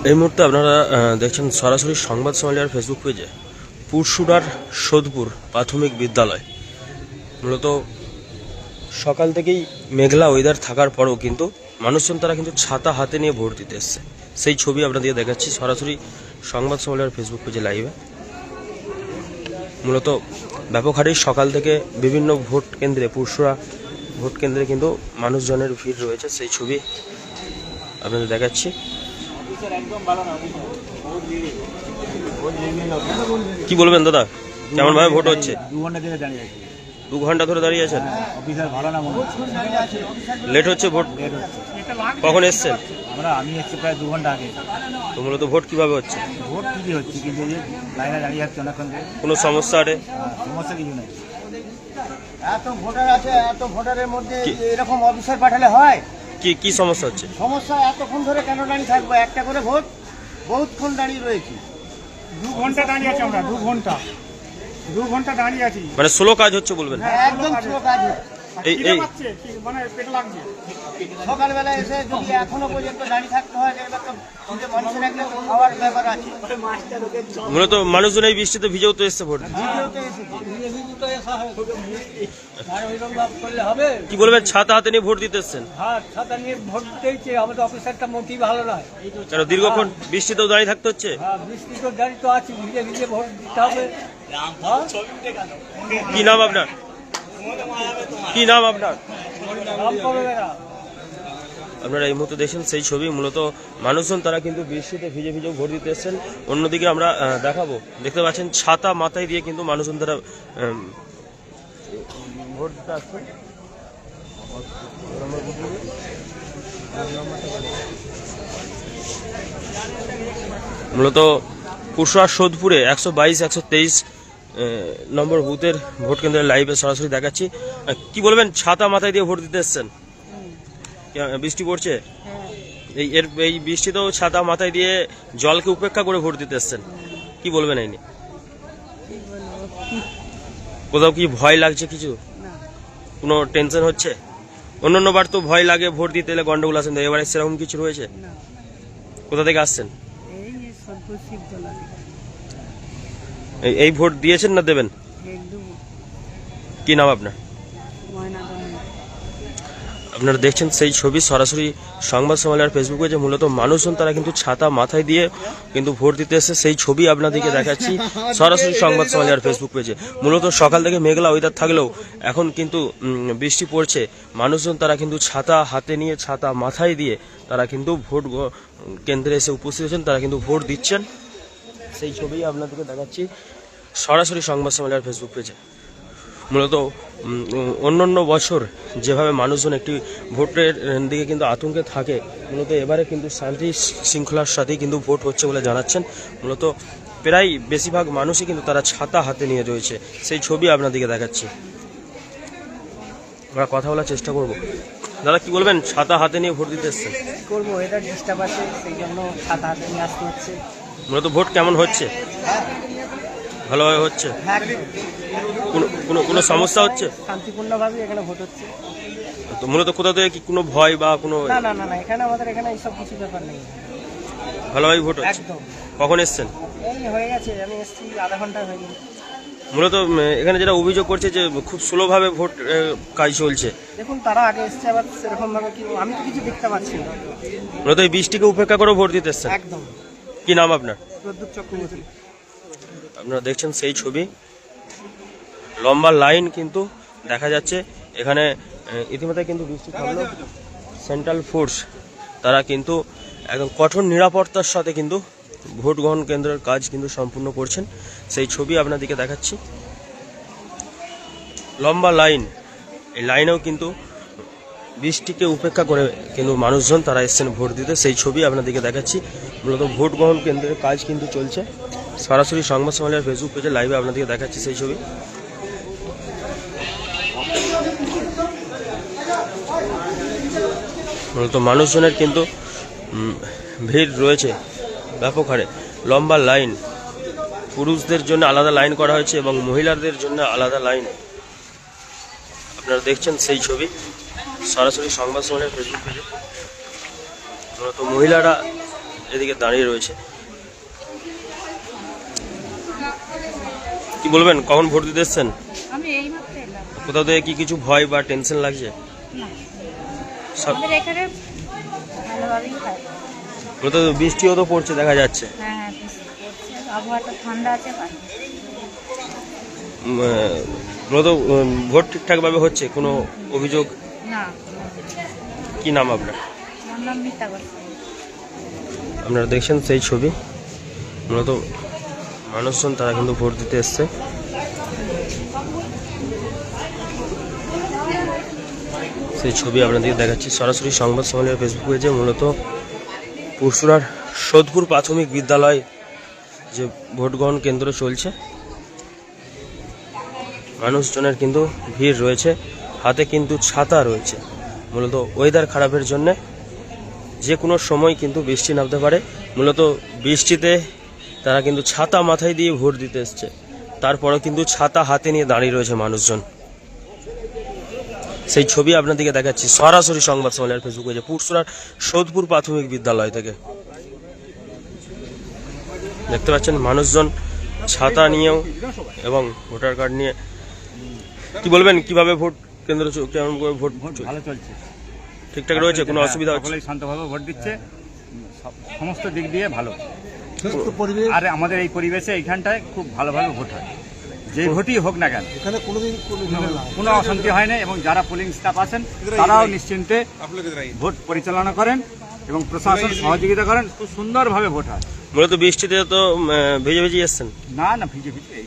এই মুহূর্তে আপনারা দেখছেন সরাসরি সংবাদ সম্মেলনের ফেসবুক পেজে পুরসুরার সোদপুর প্রাথমিক বিদ্যালয়। মূলত সকাল থেকেই মেঘলা ওয়েদার থাকার পরেও কিন্তু মানুষজন তারা কিন্তু ছাতা হাতে নিয়ে ভোট দিতে এসছে। সেই ছবি আপনাদের দেখাচ্ছি সরাসরি সংবাদ সম্মেলনের ফেসবুক পেজে লাইভে। মূলত ব্যাপক হারে সকাল থেকে বিভিন্ন ভোট কেন্দ্রে পুরসুরা ভোট কেন্দ্রে কিন্তু মানুষজনের ভিড় রয়েছে, সেই ছবি আপনাদের দেখাচ্ছি। কি বলবেন দাদা, কেমন ভাবে ভোট হচ্ছে? 2 ঘন্টা ধরে দাঁড়িয়ে আছেন? লেট হচ্ছে ভোট? কখন এসছেন? আমি এসছি প্রায় 2 ঘন্টা আগে। তো মূলত ভোট কিভাবে হচ্ছে? ভোট ঠিকই হচ্ছে, কিন্তু লাইনে দাঁড়িয়ে যাচ্ছে অনেকক্ষণ। কোনো সমস্যা আরে? সমস্যা কিছু নেই। এত ভোটার আছে, এত ভোটারের মধ্যে এরকম অফিসার পাঠালে হয়? কি সমস্যা হচ্ছে? সমস্যা এতক্ষণ ধরে কেন দাঁড়িয়ে থাকবো? একটা করে ভোট বহুতক্ষণ দাঁড়িয়ে রয়েছি। 2 ঘন্টা দাঁড়িয়ে আছি আমরা, 2 ঘন্টা দাঁড়িয়ে আছি। মানে স্লো কাজ হচ্ছে বলবেন? একদম স্লো কাজ হচ্ছে। মানে পেট লাগছে। সকালবেলা এসে যদি এখনো পর্যন্ত দাঁড়িয়ে থাকতে হয়, এবার তো মানুষের একটা খাওয়ার ব্যাপার আছে। মূলত মানুষজন এই বৃষ্টিতে ভিজেও তো এসছে ভোট। কি বলবেন, ছাতা হাতে নিয়ে ভোট দিতে এসছেন? হ্যাঁ, ছাতা নিয়ে ভোট দিতেইছে। আমাদের অফিসারটা মোটেই ভালো নয়। কেন দীর্ঘক্ষণ বৃষ্টিতেও দাঁড়িয়ে থাকতে হচ্ছে? হ্যাঁ, বৃষ্টিতে দাঁড়িয়ে তো আছি, ভিজে ভিজে ভোট দিতে হবে। কি নাম আপনার? কি নাম আপনার? আপনারা এই মুহূর্তে দেখছেন সেই ছবি। মূলত মানুষজন তারা কিন্তু বৃষ্টিতে ভিজে ভিজে ভোট দিতে এসছেন। অন্যদিকে আমরা দেখাবো, দেখতে পাচ্ছেন ছাতা মাথায় দিয়ে কিন্তু মানুষজন তারা ভোট দিতে আসছেন। মূলত পুরসুরা সোদপুরে 122-123 নম্বর বুথের ভোট কেন্দ্রের লাইভে সরাসরি দেখাচ্ছি। কি বলবেন, ছাতা মাথায় দিয়ে ভোট দিতে এসছেন? বৃষ্টি পড়ছে, এই বৃষ্টিতেও ছাতা মাথায় দিয়ে জলকে উপেক্ষা করে ভোট দিতে এসছেন, কি বলবেন এই নিয়ে? কোথাও কি ভয় লাগছে? কিছু কোনো টেনশন হচ্ছে? অন্যান্য বার তো ভয় লাগে ভোট দিতে এলে গন্ডগোল আসেন, এবারে সেরকম কিছু রয়েছে? কোথা থেকে আসছেন? এই ভোট দিয়েছেন না দেবেন? কি নাম আপনার? আপনারা দেখছেন সেই ছবি সরাসরি সংবাদ সম্মেলনের ফেসবুক পেজে। মূলত মানুষজন তারা কিন্তু ছাতা মাথায় দিয়ে কিন্তু ভোট দিতে এসে, সেই ছবি আপনাদেরকে দেখাচ্ছি সরাসরি সংবাদ সম্মেলনের ফেসবুক পেজে। মূলত সকাল থেকে মেঘলা ওয়েদার থাকলেও এখন কিন্তু বৃষ্টি পড়ছে। মানুষজন তারা কিন্তু ছাতা হাতে নিয়ে, ছাতা মাথায় দিয়ে তারা কিন্তু ভোট কেন্দ্রে এসে উপস্থিত হয়েছেন, তারা কিন্তু ভোট দিচ্ছেন। সেই ছবি আপনাদেরকে দেখাচ্ছি সরাসরি সংবাদ সম্মেলনের ফেসবুক পেজে। মূলত অন্যান্য বছর যেভাবে মানুষজন একটি ভোটের দিকে কিন্তু আতঙ্কে থাকে, মূলত এবারে কিন্তু শান্তি শৃঙ্খলার সাথেই কিন্তু ভোট হচ্ছে বলে জানাচ্ছেন। মূলত প্রায় বেশিরভাগ মানুষই কিন্তু তারা ছাতা হাতে নিয়ে রয়েছে, সেই ছবি আপনাদেরকে দেখাচ্ছি। আমরা কথা বলার চেষ্টা করব। দাদা, কি বলবেন, ছাতা হাতে নিয়ে ভোট দিতে এসছেন? করবো, এটা ডিস্টার্ব আছে, সেই জন্য ছাতা হাতে নিয়ে আসতে হচ্ছে। মূলত ভোট কেমন হচ্ছে? ভালোভাবে হচ্ছে? কোনো সমস্যা হচ্ছে? শান্তিপূর্ণভাবে এখানে ভোট হচ্ছে। তো মূলত কোথা থেকে কি কোনো ভয় বা কোনো? না না না, এখানে আমাদের এখানে এইসব কিছু ব্যাপার নেই, ভালোভাবে ভোট হচ্ছে। একদম। কখন এসছেন? এই হয়ে গেছে, আমি এসছি আধা ঘন্টা হয়ে গেছে। মূলত এখানে যেটা অভিযোগ করছে যে খুব স্লোভাবে ভোট কাজ চলছে। দেখুন, তারা আগে এসছে, আবার সেরকম ভাবে আমি তো কিছু দেখতে পাচ্ছি না। মূলত এই বৃষ্টিকে উপেক্ষা করে ভোট দিতে এসছেন? একদম। কি নাম আপনার? প্রদ্যুৎ চক্রবর্তী। আপনারা দেখছেন সেই ছবি, লম্বা লাইন কিন্তু দেখা যাচ্ছে এখানে। ইতিমধ্যে কিন্তু বৃষ্টি থামলেও সেন্ট্রাল ফোর্স তারা কিন্তু একদম কঠোর নিরাপত্তার সাথে কিন্তু ভোট গ্রহণ কেন্দ্রের কাজ কিন্তু সম্পূর্ণ করছেন, সেই ছবি আপনাদেরকে দেখাচ্ছি। লম্বা লাইন, এই লাইনেও কিন্তু বৃষ্টিকে উপেক্ষা করে কিন্তু মানুষজন তারা এসছেন ভোট দিতে, সেই ছবি আপনাদেরকে দেখাচ্ছি। মূলত ভোট গ্রহণ কেন্দ্রের কাজ কিন্তু চলছে, সরাসরি সংবাদ সম্মেলনের ফেসবুক পেজে লাইভে আপনাদেরকে দেখাচ্ছি সেই ছবি। মূলত মানুষজনের কিন্তু ভিড় রয়েছে ব্যাপক হারে, লম্বা লাইন। পুরুষদের জন্য আলাদা লাইন করা হয়েছে এবং মহিলাদের জন্য আলাদা লাইন। আপনারা দেখছেন সেই ছবি সরাসরি সংবাদ সম্মেলনের ফেসবুক পেজে। মূলত মহিলারা এদিকে দাঁড়িয়ে রয়েছে। কি বলবেন, কখন ভোট দিতে এসছেন? আমি এই মাত্র এলাম। কোথাও থেকে কি কিছু ভয় বা টেনশন লাগছে? না, সব- আমাদের এখানে ভালোভাবেই হয়। কোথাও বৃষ্টিও তো পড়ছে দেখা যাচ্ছে। হ্যাঁ হ্যাঁ, বৃষ্টি পড়ছে, আবহাওয়াটা ঠান্ডা আছে, ভালো। মূলত ভোট ঠিকঠাকভাবে হচ্ছে, কোনো অভিযোগ? না, কি নাম আপনার? আমার নাম মিতা গোস্বামী। আপনারা দেখছেন সেই ছবি, মূলত মানুষজন তারা কিন্তু ভোট দিতে এসছে। সেই ছবি আপনাদেরকে দেখাচ্ছি সরাসরি সংবাদ সম্মেলনের ফেসবুক পেজে। মূলত পরশুরার সোদপুর প্রাথমিক বিদ্যালয় যে ভোট গ্রহণ কেন্দ্র চলছে, মানুষজনের কিন্তু ভিড় রয়েছে, হাতে কিন্তু ছাতা রয়েছে। মূলত ওয়েদার খারাপের জন্যে যে কোনো সময় কিন্তু বৃষ্টি নামতে পারে। মূলত বৃষ্টিতে তারা কিন্তু ছাতা মাথায় দিয়ে ভোট দিতে এসছে, তারপরেও কিন্তু ছাতা হাতে নিয়ে দাঁড়িয়ে রয়েছে মানুষজন। সেই ছবি আপনাদেরকে দেখাচ্ছি সরাসরি সংবাদ সম্মেলনের ফেসবুক পেজে পুরসুরার সোদপুর প্রাথমিক বিদ্যালয় থেকে। দেখতে পাচ্ছেন মানুষজন ছাতা নিয়েও এবং ভোটার কার্ড নিয়ে। কি বলবেন, কিভাবে ভোট কেন্দ্র কেমন করে ভোট ভালো চলছে, ঠিকঠাক রয়েছে, কোনো অসুবিধা হচ্ছে? সকলেই শান্তভাবে ভোট দিচ্ছে, সমস্ত দিক দিয়ে ভালো। আর আমাদের এই পরিবেশে এইখানটায় খুব ভালোভাবে ভোট হয়, যে ভোটই হোক না কেন এখানে কোনোদিন কোনো অশান্তি হয় না, এবং যারা পোলিং স্টাফ আছেন তারাও নিশ্চিন্তে ভোট পরিচালনা করেন এবং প্রশাসন সহযোগিতা করেন, খুব সুন্দরভাবে ভোট হয়। মূলত বৃষ্টিতে তো ভেজে ভেজে এসছেন? না না, ভিজে ভিজে এই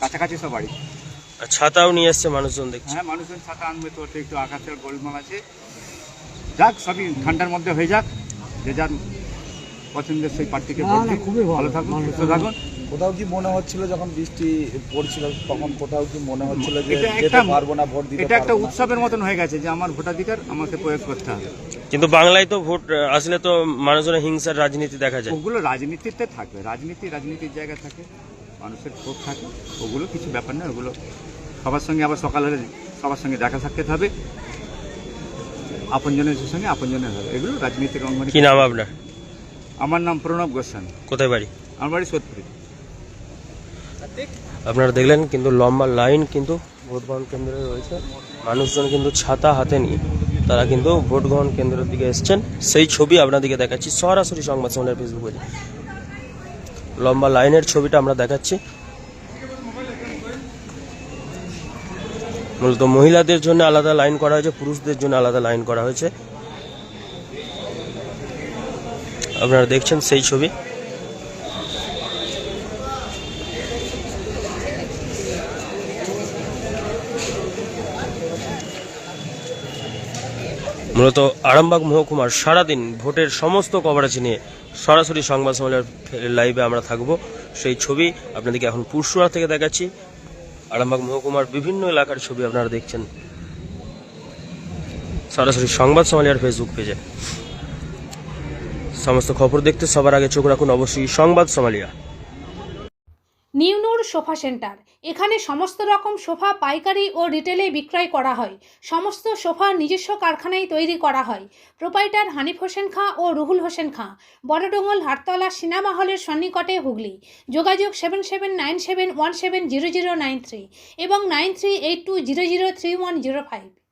কাছাকাছি সব বাড়ি। আর ছাতাও নিয়ে এসছে মানুষজন দেখছি। হ্যাঁ, মানুষজন ছাতা আনবে, তো একটু আকাশের গোলমাল আছে, যাক সবই ঠান্ডার মধ্যে হয়ে যাক, যে যার পছন্দের সেই প্রার্থীকে ভোট দিন। খুবই ভালো থাকুন, সুস্থ থাকুন। কোথাও কি মনে হচ্ছিল যখন বৃষ্টি পড়ছিল তখন কোথাও কি মনে হচ্ছিল যে এটা যেতে একটা পারবো না, ভোট দিতে এটা একটা পারবো না? উৎসবের মতন হয়ে গেছে যে আমার ভোটাধিকার আমাকে প্রয়োগ করতে হবে। কিন্তু বাংলায় তো ভোট আসলে তো মানুষজনের হিংসার রাজনীতি দেখা যায়। ওগুলো রাজনীতিতে থাকবে, রাজনীতির জায়গা থাকে, মানুষের ক্ষোভ থাকে, ওগুলো কিছু ব্যাপার না। ওগুলো সবার সঙ্গে আবার সকাল হলে সবার সঙ্গে দেখা সাক্ষাৎ হবে, আপনজনের সঙ্গে আপনজনের হবে, এগুলো রাজনীতির অঙ্গনে। কি নাম আপনার? আমার নাম প্রণব গোস্বামী, কোথায় বাড়ি? আমার বাড়ি সোদপুরে। আপনারা দেখলেন কিন্তু লম্বা লাইন কিন্তু ভোট গ্রহণ কেন্দ্রে রয়েছে, মানুষজন কিন্তু ছাতা হাতে নিয়ে তারা কিন্তু ভোট গ্রহণ কেন্দ্রের দিকে এসছেন। সেই ছবি আপনাদেরকে দেখাচ্ছি সরাসরি সংবাদ সম্মেলনের ফেসবুক পেজে। লম্বা লাইনের ছবিটা আমরা দেখাচ্ছি। মূলত মহিলাদের জন্য আলাদা লাইন করা হয়েছে, পুরুষদের জন্য আলাদা লাইন করা হয়েছে। আপনারা দেখছেন সেই ছবি। মূলত আরামবাগ মহকুমার সারাদিন ভোটের সমস্ত কভারেজ নিয়ে সরাসরি সংবাদ সম্মেলনের লাইভে আমরা থাকব। সেই ছবি আপনাদেরকে এখন পুরসুরা থেকে দেখাচ্ছি। আরামবাগ মহকুমার বিভিন্ন এলাকার ছবি আপনারা দেখছেন সরাসরি সংবাদ সম্মেলনের ফেসবুক পেজে। সমস্ত খবর দেখতে সবার আগে চোখ রাখুন অবশ্যই সংবাদ সম্মেলিয়া। নিউ নূর সোফা সেন্টার, এখানে সমস্ত রকম সোফা পাইকারি ও রিটেলে বিক্রয় করা হয়। সমস্ত সোফা নিজস্ব কারখানায় তৈরি করা হয়। প্রোপাইটার হানিফ হোসেন খাঁ ও রুহুল হোসেন খাঁ, বড়ডোঙ্গল হাটতলা সিনেমা হলের সন্নিকটে, হুগলি। যোগাযোগ 7797170093 এবং 9382003105।